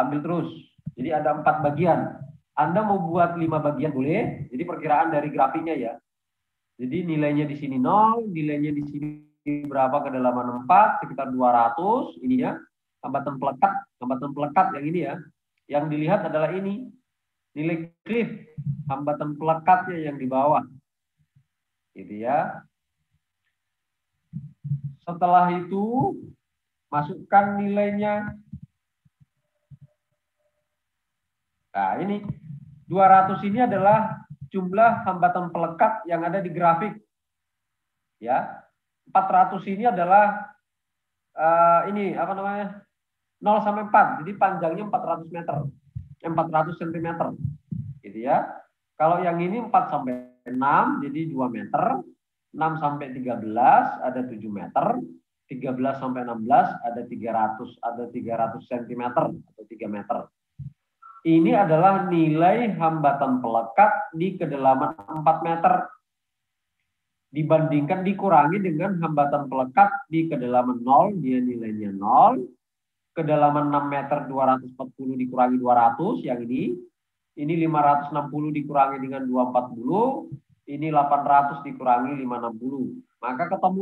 ambil terus. Jadi ada 4 bagian. Anda mau buat 5 bagian boleh. Jadi perkiraan dari grafiknya ya. Jadi nilainya di sini 0, nilainya di sini berapa kedalaman 4, sekitar 200 ini ya. Hambatan pelekat yang ini ya. Yang dilihat adalah ini. Nilai cliff, hambatan pelekatnya yang di bawah. Gitu ya. Setelah itu masukkan nilainya. Nah, ini 200 ini adalah jumlah hambatan pelekat yang ada di grafik. Ya. 400 ini adalah ini apa namanya? 0 sampai 4. Jadi panjangnya 400 meter. 400 cm. Gitu ya. Kalau yang ini 4 sampai 6 jadi 2 meter. 6 sampai 13 ada 7 meter. 13 sampai 16 ada 300 cm atau 3 meter. Ini adalah nilai hambatan pelekat di kedalaman 4 meter. Dibandingkan dikurangi dengan hambatan pelekat di kedalaman 0, dia nilainya 0. Kedalaman 6 meter 240 dikurangi 200, yang ini 560 dikurangi dengan 240, ini 800 dikurangi 560. Maka ketemu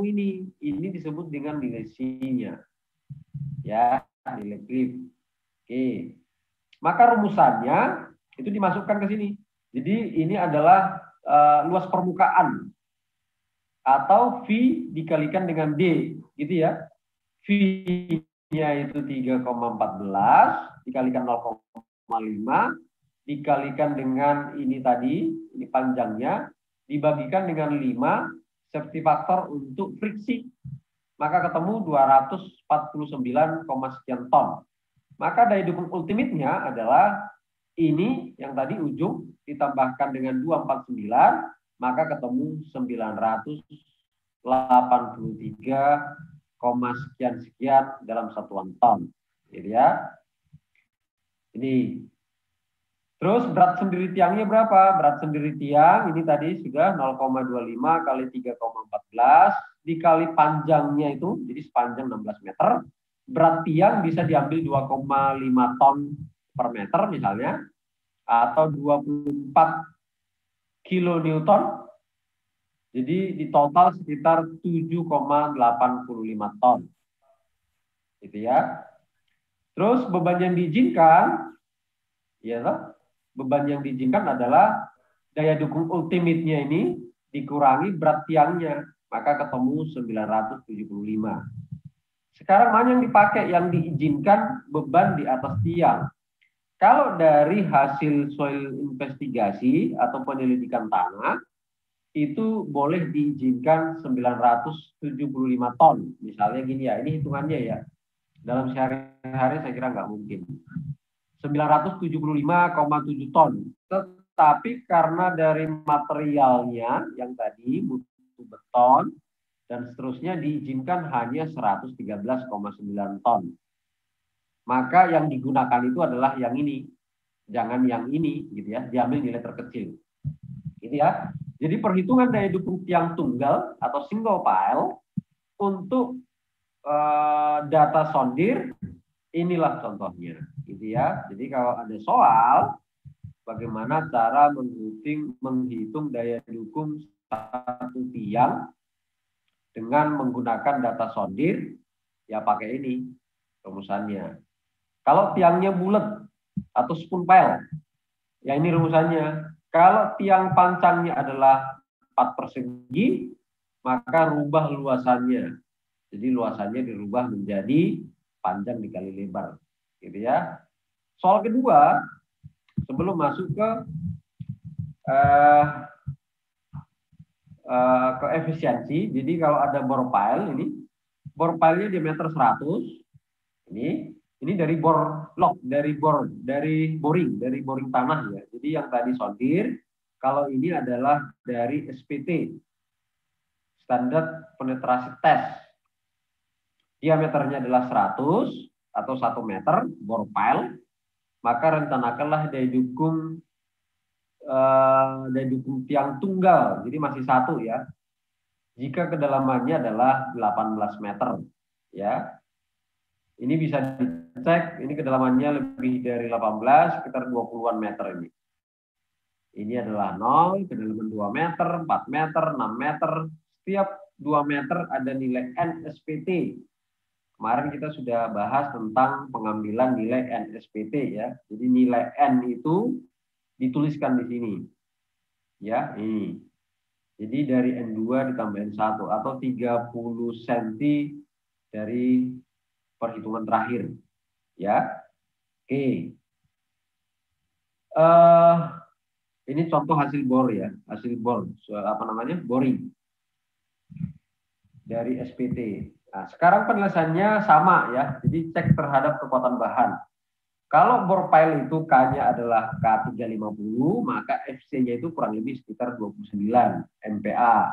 ini disebut dengan nilai C-nya. Ya, nilai cliff. Oke. Maka rumusannya itu dimasukkan ke sini. Jadi ini adalah luas permukaan atau V dikalikan dengan D, gitu ya. V-nya itu 3,14 dikalikan 0,5 dikalikan dengan ini tadi, ini panjangnya, dibagikan dengan 5 safety factor untuk friksi. Maka ketemu 249, sekian ton. Maka daya dukung ultimate-nya adalah ini yang tadi ujung ditambahkan dengan 249, maka ketemu 983, sekian dalam satuan ton. Jadi ya. Ini. Terus berat sendiri tiangnya berapa? Berat sendiri tiang ini tadi sudah 0,25 kali 3,14 dikali panjangnya itu, jadi sepanjang 16 meter. Berat tiang bisa diambil 2,5 ton per meter misalnya, atau 24 kilonewton. Jadi di total sekitar 7,85 ton. Gitu ya. Terus beban yang diizinkan, ya toh? Beban yang diizinkan adalah daya dukung ultimate-nya ini dikurangi berat tiangnya, maka ketemu 975. Sekarang mana yang dipakai? Yang diizinkan beban di atas tiang. Kalau dari hasil soil investigasi atau penyelidikan tanah, itu boleh diizinkan 975 ton. Misalnya gini ya, ini hitungannya ya. Dalam sehari-hari saya kira nggak mungkin. 975,7 ton. Tetapi karena dari materialnya yang tadi butuh beton dan seterusnya diizinkan hanya 113,9 ton. Maka yang digunakan itu adalah yang ini. Jangan yang ini gitu ya, diambil nilai terkecil. Gitu ya. Jadi perhitungan daya dukung tiang tunggal atau single pile untuk data sondir inilah contohnya, gitu ya. Jadi kalau ada soal bagaimana cara menghitung daya dukung satu tiang dengan menggunakan data sondir, ya pakai ini rumusannya. Kalau tiangnya bulat atau spoon pile, ya ini rumusannya. Kalau tiang pancangnya adalah 4 persegi, maka rubah luasannya. Jadi luasannya dirubah menjadi panjang dikali lebar, gitu ya. Soal kedua, sebelum masuk ke efisiensi, jadi kalau ada bore pile ini, bore pile-nya diameter 100, ini dari bor lock, dari boring tanah ya. Jadi yang tadi sondir, kalau ini adalah dari SPT, standar penetrasi tes. Diameternya adalah 100 atau 1 meter bore pile, maka rencanakanlah daya dukung tiang tunggal, jadi masih 1 ya. Jika kedalamannya adalah 18 meter, ya. Ini bisa cek, ini kedalamannya lebih dari 18, sekitar 20-an meter ini. Ini adalah 0, kedalaman 2 meter, 4 meter, 6 meter. Setiap 2 meter ada nilai NSPT. Kemarin kita sudah bahas tentang pengambilan nilai NSPT ya. Jadi nilai N itu dituliskan di sini. Ya, ini. Jadi dari N2 ditambah N1 atau 30 cm dari perhitungan terakhir. Ya. Oke. Ini contoh hasil bor ya, hasil bor apa namanya? Boring dari SPT. Nah, sekarang penyelesaiannya sama ya. Jadi cek terhadap kekuatan bahan. Kalau bor pile itu K-nya adalah K350, maka FC-nya itu kurang lebih sekitar 29 MPa.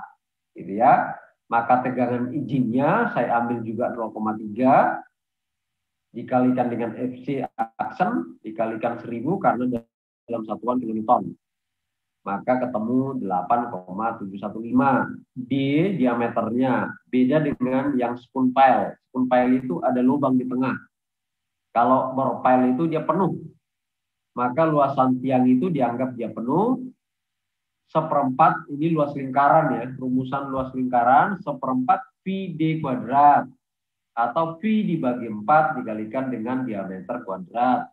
Gitu ya. Maka tegangan izinnya saya ambil juga 0,3 dikalikan dengan FC aksen dikalikan 1000 karena dalam satuan kilonewton. Maka ketemu 8,715. D diameternya beda dengan yang spoon pile. Spoon pile itu ada lubang di tengah. Kalau bor pile itu dia penuh. Maka luasan tiang itu dianggap dia penuh. Seperempat ini luas lingkaran ya. Rumusan luas lingkaran seperempat VD kuadrat. Atau V dibagi 4 dikalikan dengan diameter kuadrat.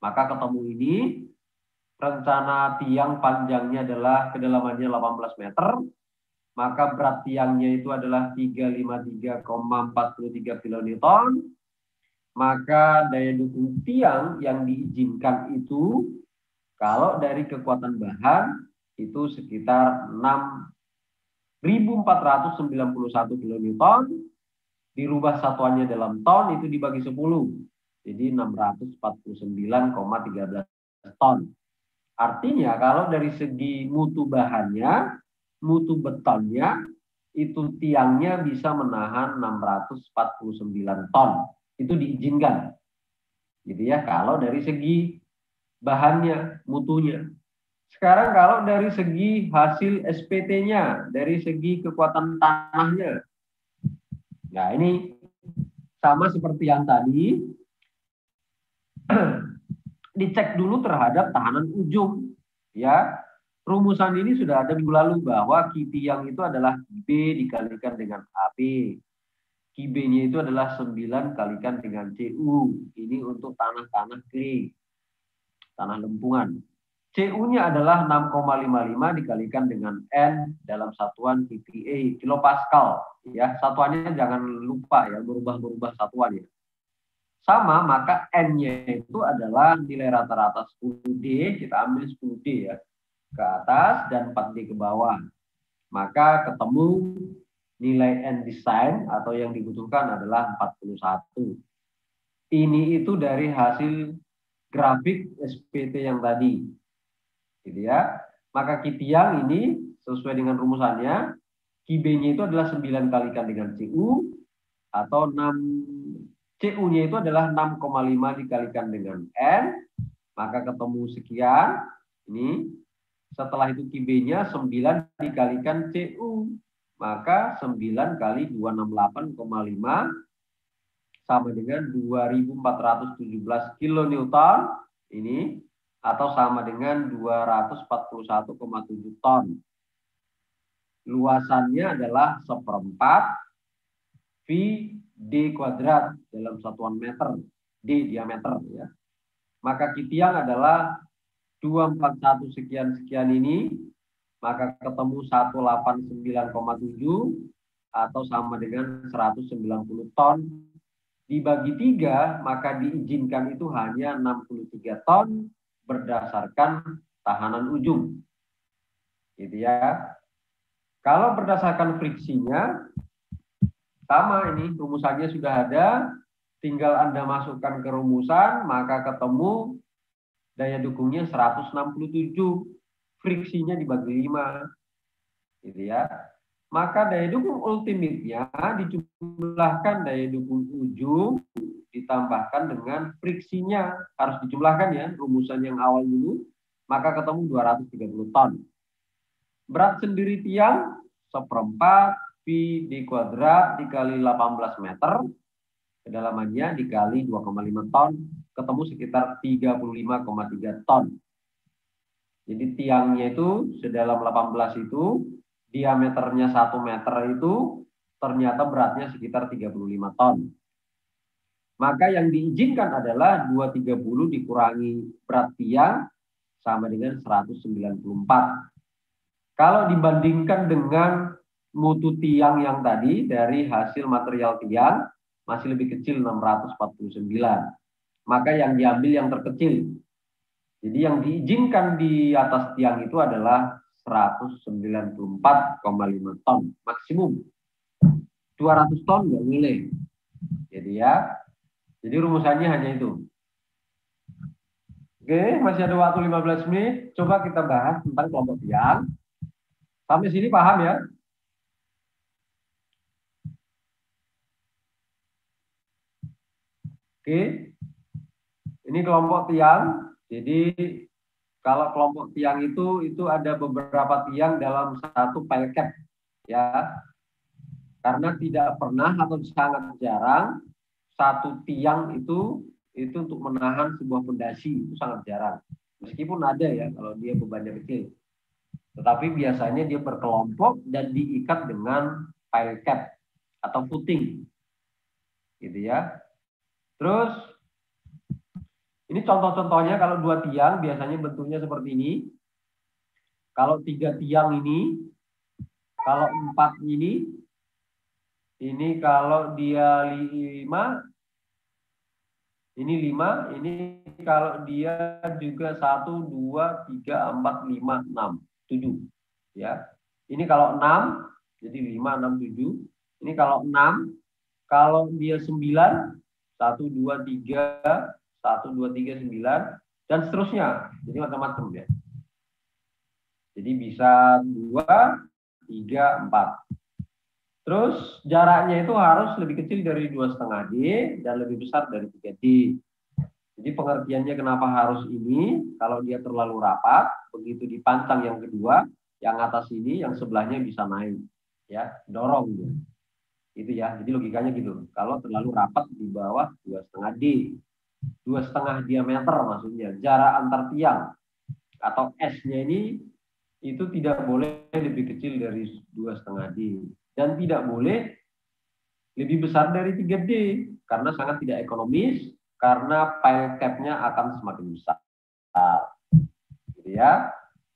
Maka ketemu ini. Rencana tiang panjangnya adalah kedalamannya 18 meter, maka berat tiangnya itu adalah 353,43 kN, maka daya dukung tiang yang diizinkan itu, kalau dari kekuatan bahan, itu sekitar 6.491 kN, dirubah satuannya dalam ton, itu dibagi 10, jadi 649,13 ton. Artinya kalau dari segi mutu bahannya, mutu betonnya, itu tiangnya bisa menahan 649 ton. Itu diizinkan. Gitu ya, kalau dari segi bahannya, mutunya. Sekarang kalau dari segi hasil SPT-nya, dari segi kekuatan tanahnya. Nah ini sama seperti yang tadi. Dicek dulu terhadap tahanan ujung ya. Rumusan ini sudah ada minggu lalu bahwa Q tiang itu adalah B dikalikan dengan AB. QB-nya itu adalah 9 kalikan dengan CU. Ini untuk tanah-tanah kering, tanah lempungan. CU-nya adalah 6,55 dikalikan dengan N dalam satuan kPa, kilopascal ya. Satuannya jangan lupa ya, berubah-berubah satuan ya. Sama, maka N-nya itu adalah nilai rata-rata 10D, kita ambil 10D ya, ke atas dan 4D ke bawah. Maka ketemu nilai N design atau yang dibutuhkan adalah 41. Ini itu dari hasil grafik SPT yang tadi. Gitu ya. Maka Q tiang ini sesuai dengan rumusannya, QB-nya itu adalah 9 kalikan dengan CU atau 6. CU-nya itu adalah 6,5 dikalikan dengan N, maka ketemu sekian. Ini setelah itu QB-nya 9 dikalikan CU, maka 9 kali 268,5 sama dengan 2417 kilonewton ini, atau sama dengan 241,7 ton. Luasannya adalah seperempat V D kuadrat dalam satuan meter, D diameter ya. Maka Q tiang adalah 241 sekian-sekian ini, maka ketemu 189,7 atau sama dengan 190 ton. Dibagi 3, maka diizinkan itu hanya 63 ton berdasarkan tahanan ujung. Gitu ya. Kalau berdasarkan friksinya, sama ini rumusannya sudah ada, tinggal Anda masukkan ke rumusan, maka ketemu daya dukungnya 167, friksinya dibagi 5. Gitu ya. Maka daya dukung ultimate-nya dijumlahkan daya dukung ujung ditambahkan dengan friksinya, harus dijumlahkan ya, rumusan yang awal dulu, maka ketemu 230 ton. Berat sendiri tiang seperempat V D kuadrat dikali 18 meter, Kedalamannya dikali 2,5 ton, ketemu sekitar 35,3 ton. Jadi tiangnya itu sedalam 18 itu, diameternya 1 meter itu, ternyata beratnya sekitar 35 ton. Maka yang diizinkan adalah 230 dikurangi berat tiang sama dengan 194. Kalau dibandingkan dengan mutu tiang yang tadi dari hasil material tiang masih lebih kecil 649. Maka yang diambil yang terkecil. Jadi yang diizinkan di atas tiang itu adalah 194,5 ton maksimum. 200 ton nggak boleh. Jadi ya, jadi rumusannya hanya itu. Oke, masih ada waktu 15 menit. Coba kita bahas tentang kelompok tiang. Sampai sini paham ya? Oke, ini kelompok tiang. Jadi kalau kelompok tiang itu ada beberapa tiang dalam satu pile cap ya. Karena tidak pernah atau sangat jarang satu tiang itu untuk menahan sebuah fondasi itu sangat jarang. Meskipun ada ya kalau dia bebannya kecil. Tetapi biasanya dia berkelompok dan diikat dengan pile cap atau footing. Gitu ya. Terus ini contoh-contohnya kalau dua tiang biasanya bentuknya seperti ini. Kalau tiga tiang ini, kalau empat ini kalau dia 5, ini 5, ini kalau dia juga 1, 2, 3, 4, 5, 6, 7. Ya. Ini kalau 6, jadi 5, 6, 7. Ini kalau 6, kalau dia 9, 1, 2, 3, 1, 2, 3, 9, dan seterusnya. Jadi macam-macam ya. Jadi bisa 2, 3, 4. Terus jaraknya itu harus lebih kecil dari 2,5 D dan lebih besar dari 3 D. Jadi pengertiannya kenapa harus ini, kalau dia terlalu rapat, begitu dipancang yang kedua, yang atas ini, yang sebelahnya bisa naik. Ya, dorong dia. Itu ya, jadi logikanya gitu. Kalau terlalu rapat di bawah 2,5 D. 2,5 diameter maksudnya, jarak antar tiang atau S-nya ini itu tidak boleh lebih kecil dari 2,5 D. Dan tidak boleh lebih besar dari 3 D, karena sangat tidak ekonomis, karena pile cap-nya akan semakin besar. Gitu ya.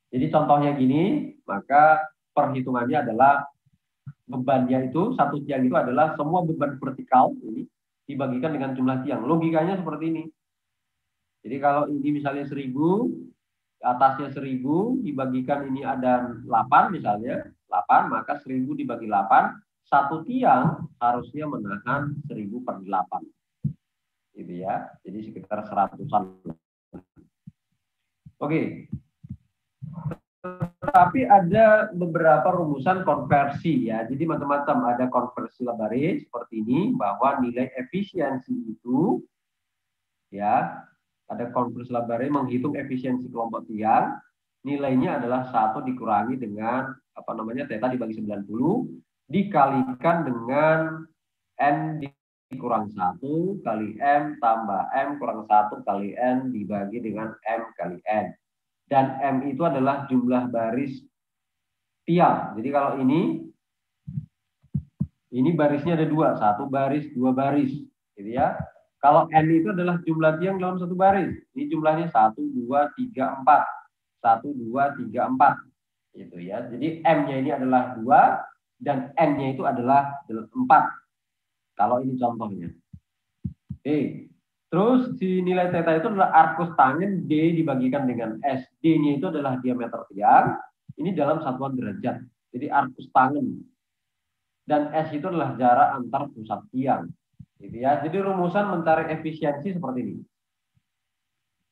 Jadi contohnya gini, maka perhitungannya adalah bebannya itu, satu tiang itu adalah semua beban vertikal ini dibagikan dengan jumlah tiang. Logikanya seperti ini. Jadi kalau ini misalnya 1000, atasnya 1000, dibagikan ini ada 8 misalnya, 8, maka 1000 dibagi 8, satu tiang harusnya menahan 1000 per 8. Gitu ya. Jadi sekitar 100-an. Oke. Tapi ada beberapa rumusan konversi ya. Jadi macam-macam, ada konversi Labarre seperti ini, bahwa nilai efisiensi itu ya, ada konversi Labarre menghitung efisiensi kelompok tiang, nilainya adalah 1 dikurangi dengan theta dibagi 90 dikalikan dengan n dikurang 1 kali m tambah m kurang 1 kali n dibagi dengan m kali n. Dan M itu adalah jumlah baris tiang. Jadi kalau ini barisnya ada 2, 1 baris, 2 baris, gitu ya. Kalau N itu adalah jumlah tiang dalam satu baris. Ini jumlahnya 1, 2, 3, 4. 1, 2, 3, 4. Gitu ya. Jadi M-nya ini adalah 2 dan N-nya itu adalah 4. Kalau ini contohnya. Oke. Terus si nilai theta itu adalah arcus tangen D dibagikan dengan S. D-nya itu adalah diameter tiang. Ini dalam satuan derajat. Jadi arcus tangen. Dan S itu adalah jarak antar pusat tiang. Gitu ya. Jadi rumusan mencari efisiensi seperti ini.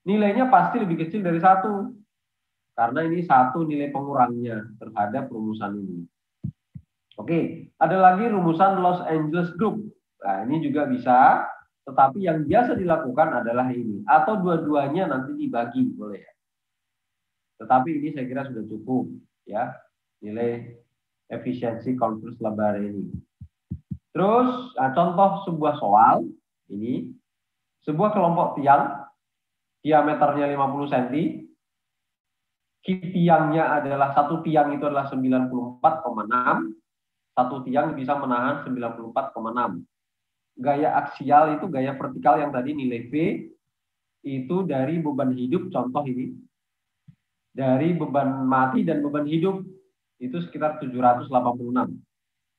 Nilainya pasti lebih kecil dari 1. Karena ini 1 nilai pengurangnya terhadap rumusan ini. Oke, ada lagi rumusan Los Angeles Group. Nah, ini juga bisa. Tetapi yang biasa dilakukan adalah ini. Atau dua-duanya nanti dibagi, boleh ya. Tetapi ini saya kira sudah cukup. Ya, nilai efisiensi konversi Labarre ini. Terus, contoh sebuah soal. Ini sebuah kelompok tiang, diameternya 50 cm, Ki tiangnya adalah, satu tiang itu adalah 94,6, satu tiang bisa menahan 94,6. Gaya aksial itu gaya vertikal yang tadi nilai V itu dari beban hidup, contoh ini, dari beban mati dan beban hidup itu sekitar 786.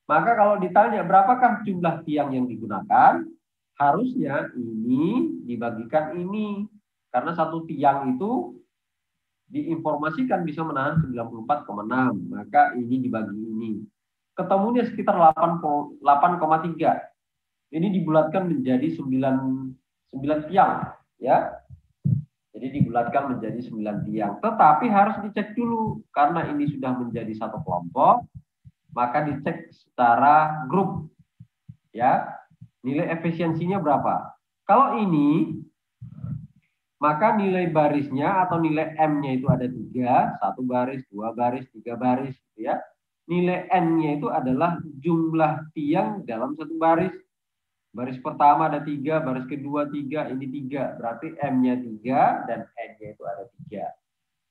Maka kalau ditanya berapakah jumlah tiang yang digunakan, harusnya ini dibagikan ini. Karena satu tiang itu diinformasikan bisa menahan 94,6, maka ini dibagi ini. Ketemunya sekitar 8,3. Ini dibulatkan menjadi 9 tiang, ya. Jadi dibulatkan menjadi 9 tiang. Tetapi harus dicek dulu karena ini sudah menjadi satu kelompok, maka dicek secara grup, ya. Nilai efisiensinya berapa? Kalau ini, maka nilai barisnya atau nilai M-nya itu ada 3, 1 baris, 2 baris, 3 baris, gitu ya. Nilai N-nya itu adalah jumlah tiang dalam satu baris. Baris pertama ada 3, baris kedua 3, ini 3. Berarti M-nya 3 dan N-nya itu ada 3.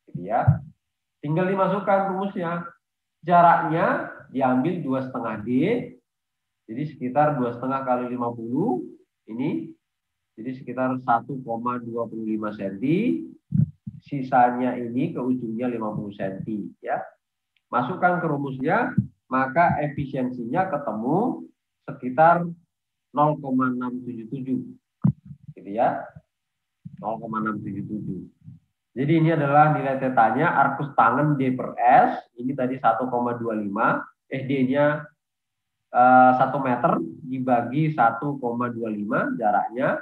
Gitu ya. Tinggal dimasukkan rumusnya. Jaraknya diambil 2,5 D. Jadi sekitar 2,5 kali 50. Ini jadi sekitar 1,25 cm. Sisanya ini ke ujungnya 50 cm. Ya. Masukkan ke rumusnya, maka efisiensinya ketemu sekitar 0,677. Gitu ya. 0,677. Jadi ini adalah nilai tetanya arkus tangan D per S. Ini tadi 1,25. D-nya 1 meter dibagi 1,25 jaraknya,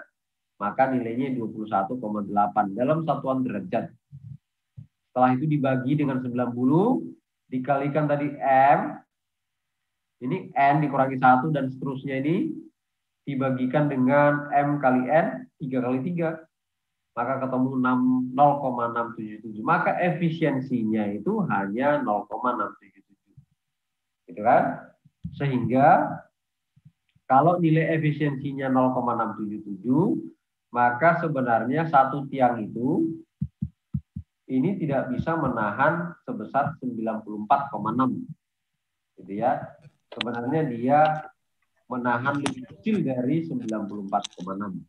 maka nilainya 21,8 dalam satuan derajat. Setelah itu dibagi dengan 90, dikalikan tadi M, ini N dikurangi 1 dan seterusnya ini dibagikan dengan M kali N, 3 kali 3, maka ketemu 0,677. Maka efisiensinya itu hanya 0,677. Gitu kan? Sehingga kalau nilai efisiensinya 0,677, maka sebenarnya satu tiang itu ini tidak bisa menahan sebesar 94,6. Gitu ya. Sebenarnya dia menahan lebih kecil dari 94,6.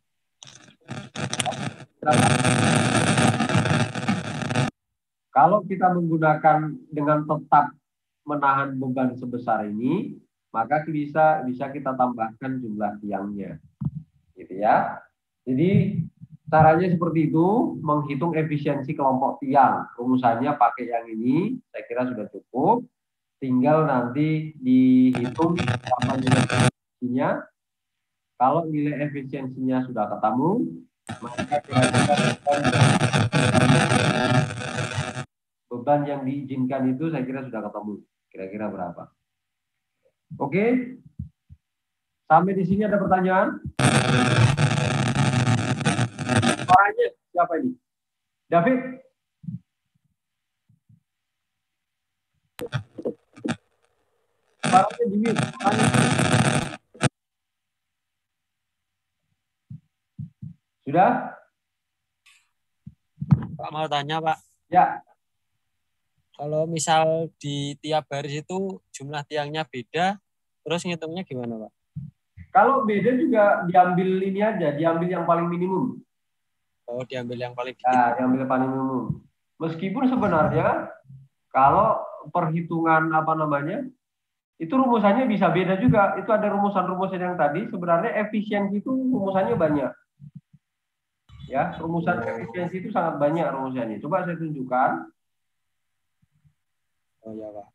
Kalau kita menggunakan dengan tetap menahan beban sebesar ini, maka bisa kita tambahkan jumlah tiangnya. Gitu ya. Jadi caranya seperti itu, menghitung efisiensi kelompok tiang. Rumusannya pakai yang ini, saya kira sudah cukup. Tinggal nanti dihitung apa nilai efisiensinya. Kalau nilai efisiensinya sudah ketemu, maka kira-kira beban yang diizinkan itu saya kira sudah ketemu. Kira-kira berapa? Oke? Sampai di sini ada pertanyaan? Suaranya siapa ini? David? Suaranya di mute. Sudah? Pak mau tanya, Pak. Ya. Kalau misal di tiap baris itu jumlah tiangnya beda, terus ngitungnya gimana, Pak? Kalau beda juga diambil ini aja, diambil yang paling minimum. Oh, diambil yang paling dikit. Ya, diambil yang paling minimum. Meskipun sebenarnya kalau perhitungan apa namanya, itu rumusannya bisa beda juga. Itu ada rumusan-rumusan yang tadi, sebenarnya efisiensi itu rumusannya banyak. Ya, rumusan efisiensi itu sangat banyak rumusannya. Coba saya tunjukkan. Oh ya, Pak.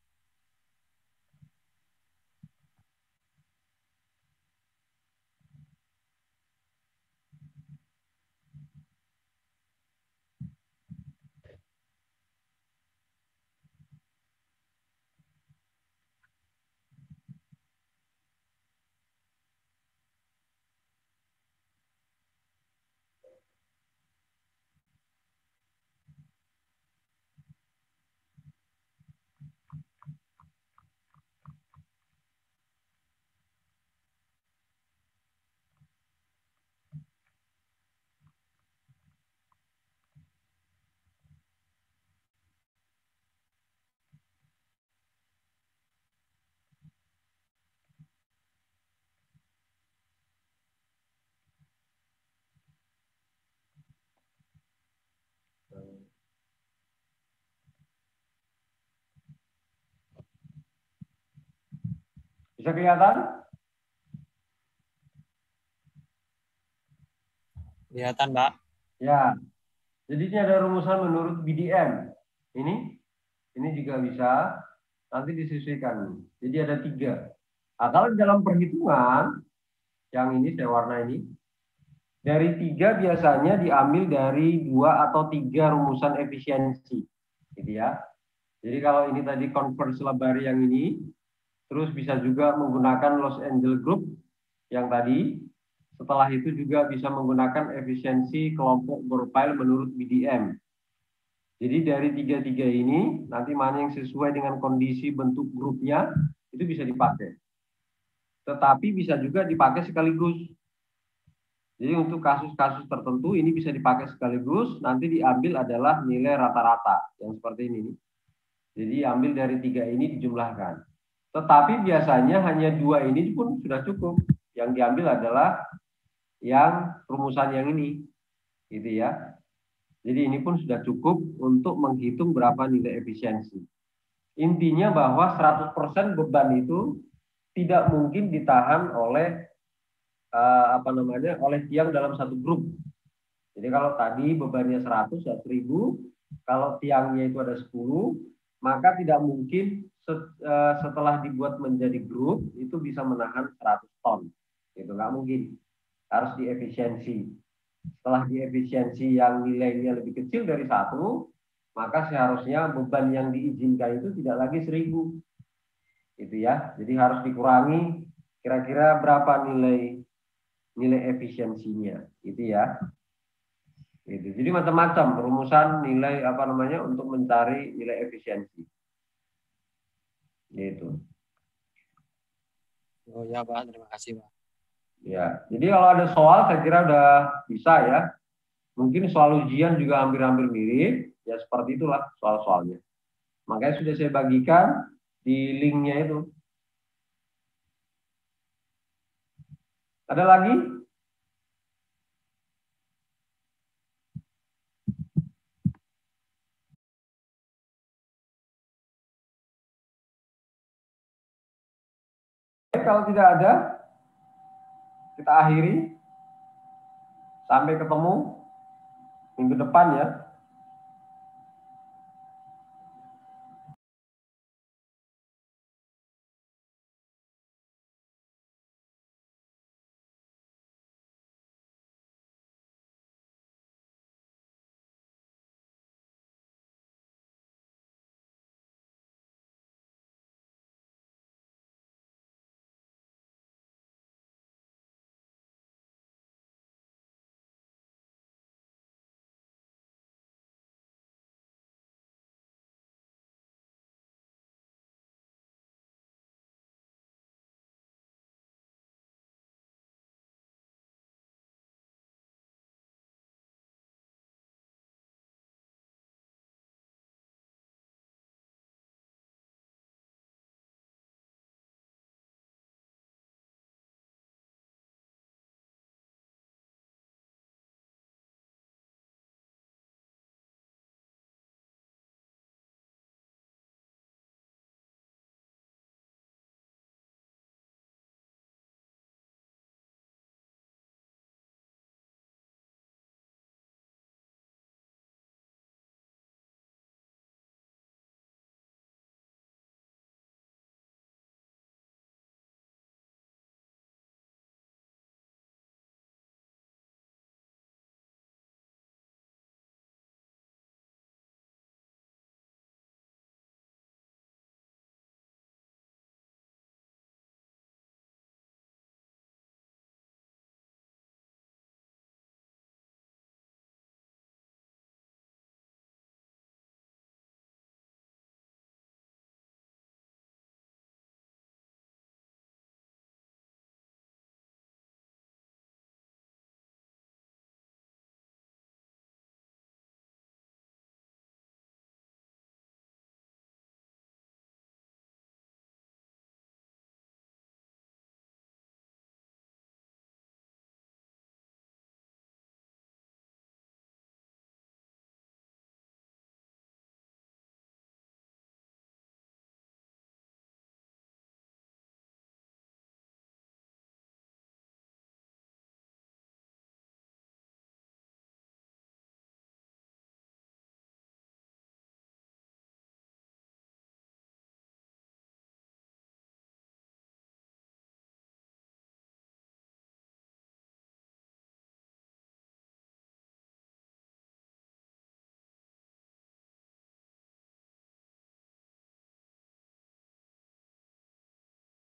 Bisa kelihatan? Kelihatan, Pak. Ya. Jadi ini ada rumusan menurut BDM. Ini juga bisa nanti disesuaikan. Jadi ada 3. Nah, kalau dalam perhitungan yang ini saya warna ini, dari 3 biasanya diambil dari 2 atau 3 rumusan efisiensi, gitu ya. Jadi kalau ini tadi converse Labari yang ini, terus bisa juga menggunakan Los Angeles Group yang tadi. Setelah itu juga bisa menggunakan efisiensi kelompok Borpile menurut BDM. Jadi dari 3-3 ini, nanti mana yang sesuai dengan kondisi bentuk grupnya, itu bisa dipakai. Tetapi bisa juga dipakai sekaligus. Jadi untuk kasus-kasus tertentu ini bisa dipakai sekaligus, nanti diambil adalah nilai rata-rata, yang seperti ini. Jadi ambil dari 3 ini dijumlahkan. Tetapi biasanya hanya 2 ini pun sudah cukup. Yang diambil adalah yang rumusan yang ini, gitu ya. Jadi ini pun sudah cukup untuk menghitung berapa nilai efisiensi. Intinya bahwa 100% beban itu tidak mungkin ditahan oleh oleh tiang dalam satu grup. Jadi kalau tadi bebannya 100 ya 1000, kalau tiangnya itu ada 10, maka tidak mungkin setelah dibuat menjadi grup itu bisa menahan 100 ton. Itu nggak mungkin. Harus diefisiensi. Setelah diefisiensi yang nilainya lebih kecil dari 1, maka seharusnya beban yang diizinkan itu tidak lagi 1000. Itu ya. Jadi harus dikurangi kira-kira berapa nilai efisiensinya. Itu ya. Gitu. Jadi macam-macam rumusan nilai untuk mencari nilai efisiensi. Gitu. Oh ya, Pak. Terima kasih, Pak. Ya, jadi kalau ada soal saya kira udah bisa ya. Mungkin soal ujian juga hampir-hampir mirip. Ya seperti itulah soal-soalnya. Makanya sudah saya bagikan di linknya itu. Ada lagi? Kalau tidak ada, kita akhiri. Sampai ketemu minggu depan ya.